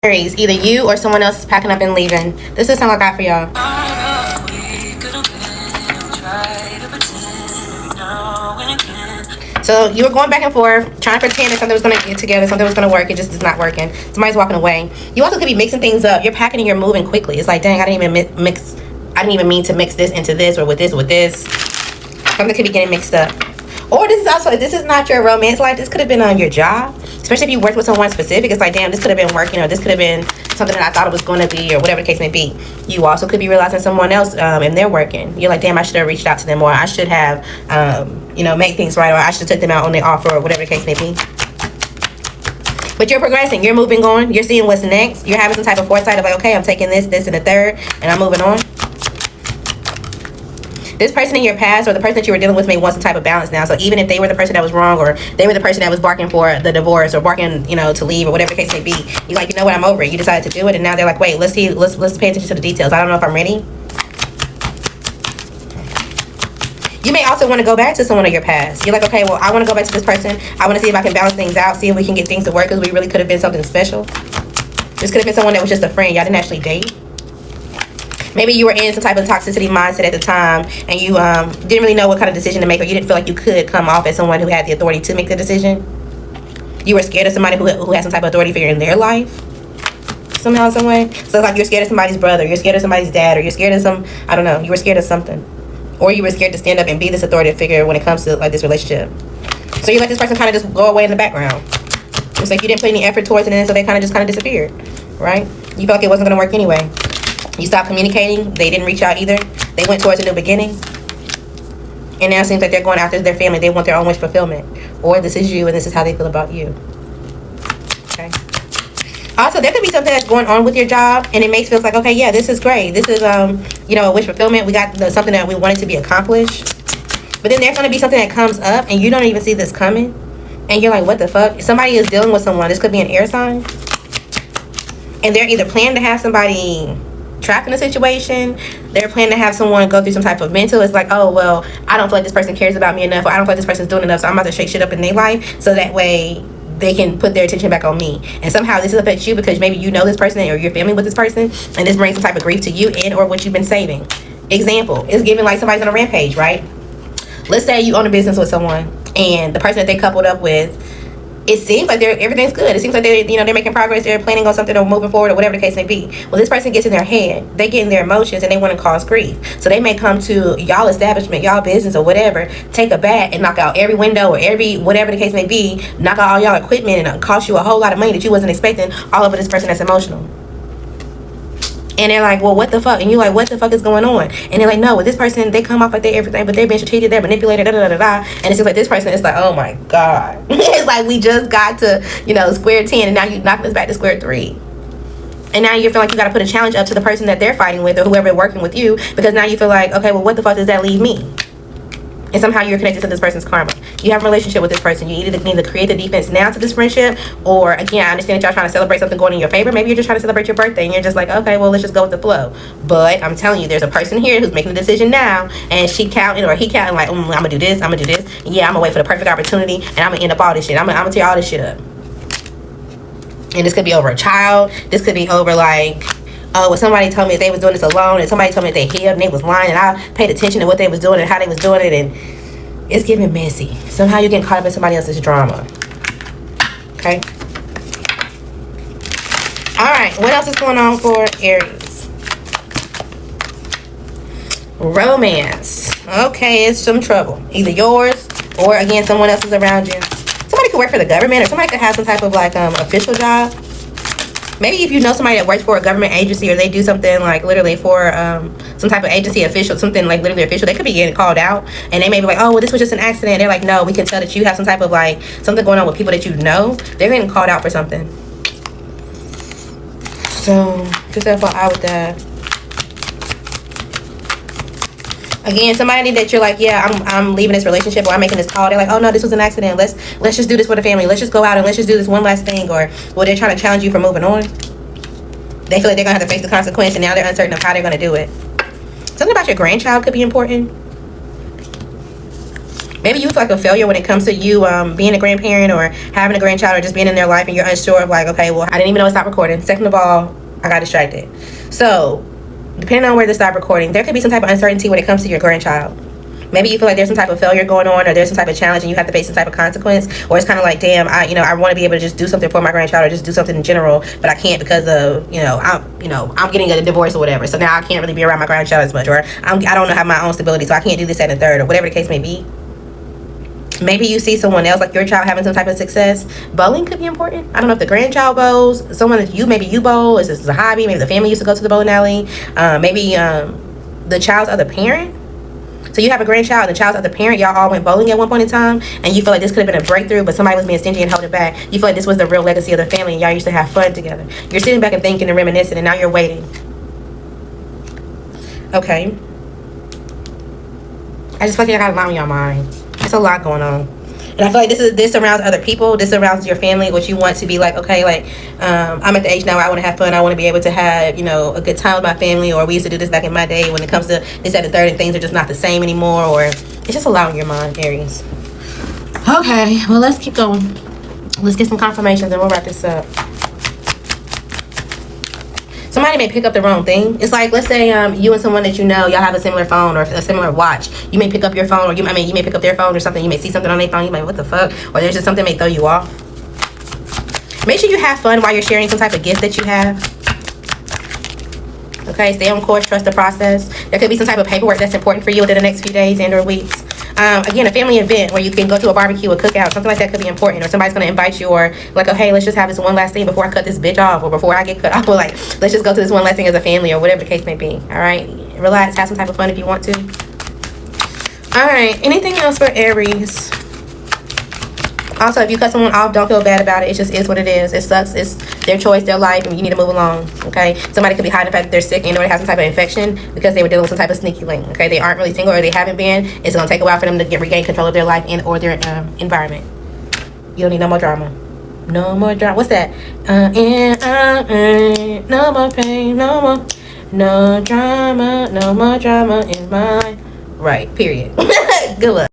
Aries, either you or someone else is packing up and leaving. This is something I got for y'all. So you were going back and forth, trying to pretend that something was going to get together, something was going to work. It just is not working. Somebody's walking away. You also could be mixing things up. You're packing and you're moving quickly. It's like, dang, I didn't even mean to mix this into this or with this. Something could be getting mixed up. Or this is not your romance life. This could have been on your job. Especially if you worked with someone specific. It's like, damn, this could have been working, or this could have been something that I thought it was going to be, or whatever the case may be. You also could be realizing someone else and they're working. You're like, damn, I should have reached out to them, or I should have, made things right, or I should have took them out on their offer, or whatever the case may be. But you're progressing. You're moving on. You're seeing what's next. You're having some type of foresight of like, okay, I'm taking this, and the third, and I'm moving on. This person in your past, or the person that you were dealing with, may want some type of balance now. So even if they were the person that was wrong, or they were the person that was barking for the divorce, or barking, to leave, or whatever the case may be, you're like, you know what, I'm over it. You decided to do it, and now they're like, wait, let's pay attention to the details. I don't know if I'm ready. You may also want to go back to someone of your past. You're like, okay, well, I want to go back to this person. I want to see if I can balance things out, see if we can get things to work, because we really could have been something special. This could have been someone that was just a friend. Y'all didn't actually date. Maybe you were in some type of toxicity mindset at the time, and you didn't really know what kind of decision to make, or you didn't feel like you could come off as someone who had the authority to make the decision. You were scared of somebody who had some type of authority figure in their life, somehow, some way. So it's like you're scared of somebody's brother, you're scared of somebody's dad, or you're scared of you were scared of something. Or you were scared to stand up and be this authoritative figure when it comes to like this relationship. So you let this person kind of just go away in the background. It's like you didn't put any effort towards it, and so they kind of disappeared, right? You felt like it wasn't going to work anyway. You stopped communicating. They didn't reach out either. They went towards a new beginning. And now it seems like they're going after their family. They want their own wish fulfillment. Or this is you, and this is how they feel about you. Okay. Also, there could be something that's going on with your job, and it makes feels like, okay, yeah, this is great. This is, a wish fulfillment. We got something that we wanted to be accomplished. But then there's going to be something that comes up, and you don't even see this coming. And you're like, what the fuck? Somebody is dealing with someone. This could be an air sign. And they're either planning to have somebody trapped in a situation, they're planning to have someone go through some type of mental. It's like, oh, well, I don't feel like this person cares about me enough, or I don't feel like this person's doing enough, so I'm about to shake shit up in their life so that way they can put their attention back on me. And somehow this affects you because maybe you know this person, or you're family with this person, and this brings some type of grief to you and or what you've been saving. Example, it's giving like somebody's on a rampage, right? Let's say you own a business with someone, and the person that they coupled up with, it seems like everything's good. It seems like they're making progress. They're planning on something or moving forward or whatever the case may be. Well, this person gets in their head. They get in their emotions and they want to cause grief. So they may come to y'all establishment, y'all business or whatever, take a bat and knock out every window or every whatever the case may be, knock out all y'all equipment, and it'll cost you a whole lot of money that you wasn't expecting, all over this person that's emotional. And they're like, well, what the fuck? And you're like, what the fuck is going on? And they're like, no, with this person, they come off like they everything, but they've been strategic, they're manipulated, da da da da. And it seems like this person is like, oh my God. It's like we just got to, square 10, and now you're knocking us back to square 3. And now you feel like you got to put a challenge up to the person that they're fighting with, or whoever working with you, because now you feel like, okay, well, what the fuck does that leave me? And somehow you're connected to this person's karma. You have a relationship with this person. You either need to create the defense now to this friendship, or again, I understand that y'all trying to celebrate something going in your favor. Maybe you're just trying to celebrate your birthday, and you're just like, okay, well, let's just go with the flow. But I'm telling you, there's a person here who's making a decision now, and she counting or he counting like, I'm gonna do this, I'm gonna do this. And yeah, I'm gonna wait for the perfect opportunity, and I'm gonna end up all this shit. I'm gonna tear all this shit up. And this could be over a child. This could be over like, oh, well, somebody told me they was doing this alone, and somebody told me that they hid and they was lying, and I paid attention to what they was doing and how they was doing it, and it's getting messy. Somehow you're getting caught up in somebody else's drama. Okay? Alright, what else is going on for Aries? Romance. Okay, it's some trouble. Either yours, or again, someone else is around you. Somebody could work for the government, or somebody could have some type of like official job. Maybe if you know somebody that works for a government agency, or they do something like literally for some type of agency official, something like literally official, they could be getting called out, and they may be like, oh, well, this was just an accident. They're like, no, we can tell that you have some type of like something going on with people that you know. They're getting called out for something. So just FYI with that. Again, somebody that you're like, yeah, I'm leaving this relationship, or I'm making this call. They're like, oh no, this was an accident. Let's just do this for the family. Let's just go out and let's just do this one last thing. Or, well, they're trying to challenge you for moving on. They feel like they're gonna have to face the consequence, and now they're uncertain of how they're gonna do it. Something about your grandchild could be important. Maybe you feel like a failure when it comes to you being a grandparent or having a grandchild or just being in their life, and you're unsure of like, okay, well, I didn't even know to stop recording. Second of all, I got distracted. So depending on where to stop recording, there could be some type of uncertainty when it comes to your grandchild. Maybe you feel like there's some type of failure going on, or there's some type of challenge and you have to face some type of consequence, or it's kind of like, damn, I want to be able to just do something for my grandchild or just do something in general, but I can't because of, I'm getting a divorce or whatever. So now I can't really be around my grandchild as much, or I don't have my own stability, so I can't do this, that, and the third, or whatever the case may be. Maybe you see someone else, like your child, having some type of success. Bowling could be important. I don't know if the grandchild bowls, someone that maybe you bowl, is this a hobby? Maybe the family used to go to the bowling alley. Maybe the child's other parent. So you have a grandchild and the child's other parent, y'all all went bowling at one point in time, and you feel like this could have been a breakthrough, but somebody was being stingy and holding back. You feel like this was the real legacy of the family and y'all used to have fun together. You're sitting back and thinking and reminiscing, and now you're waiting. Okay. I just feel like I got a lot on your mind. It's a lot going on. And I feel like this surrounds other people. This surrounds your family, which you want to be like, okay, like, I'm at the age now where I want to have fun. I want to be able to have, a good time with my family, or we used to do this back in my day when it comes to this, that, and the third, and things are just not the same anymore, or it's just a lot on your mind, Aries. Okay, well, let's keep going. Let's get some confirmations and we'll wrap this up. Somebody may pick up the wrong thing. It's like, let's say you and someone that you know, y'all have a similar phone or a similar watch. You may pick up your phone, or you may pick up their phone or something. You may see something on their phone. You may, what the fuck? Or there's just something that may throw you off. Make sure you have fun while you're sharing some type of gift that you have. Okay, stay on course, trust the process. There could be some type of paperwork that's important for you within the next few days and or weeks. Again, a family event where you can go to a barbecue, a cookout, something like that could be important. Or somebody's going to invite you, or like, oh, hey, let's just have this one last thing before I cut this bitch off, or before I get cut off, or like, let's just go to this one last thing as a family, or whatever the case may be. All right, relax, have some type of fun if you want to. All right, anything else for Aries? Also, if you cut someone off, don't feel bad about it. It just is what it is. It sucks. It's their choice, their life, and you need to move along, okay? Somebody could be hiding the fact that they're sick and they have some type of infection because they were dealing with some type of sneaky link, okay? They aren't really single, or they haven't been. It's going to take a while for them to regain control of their life and or their environment. You don't need no more drama. No more drama. What's that? No more pain, no more. No drama, no more drama in my... Right, period. Good luck.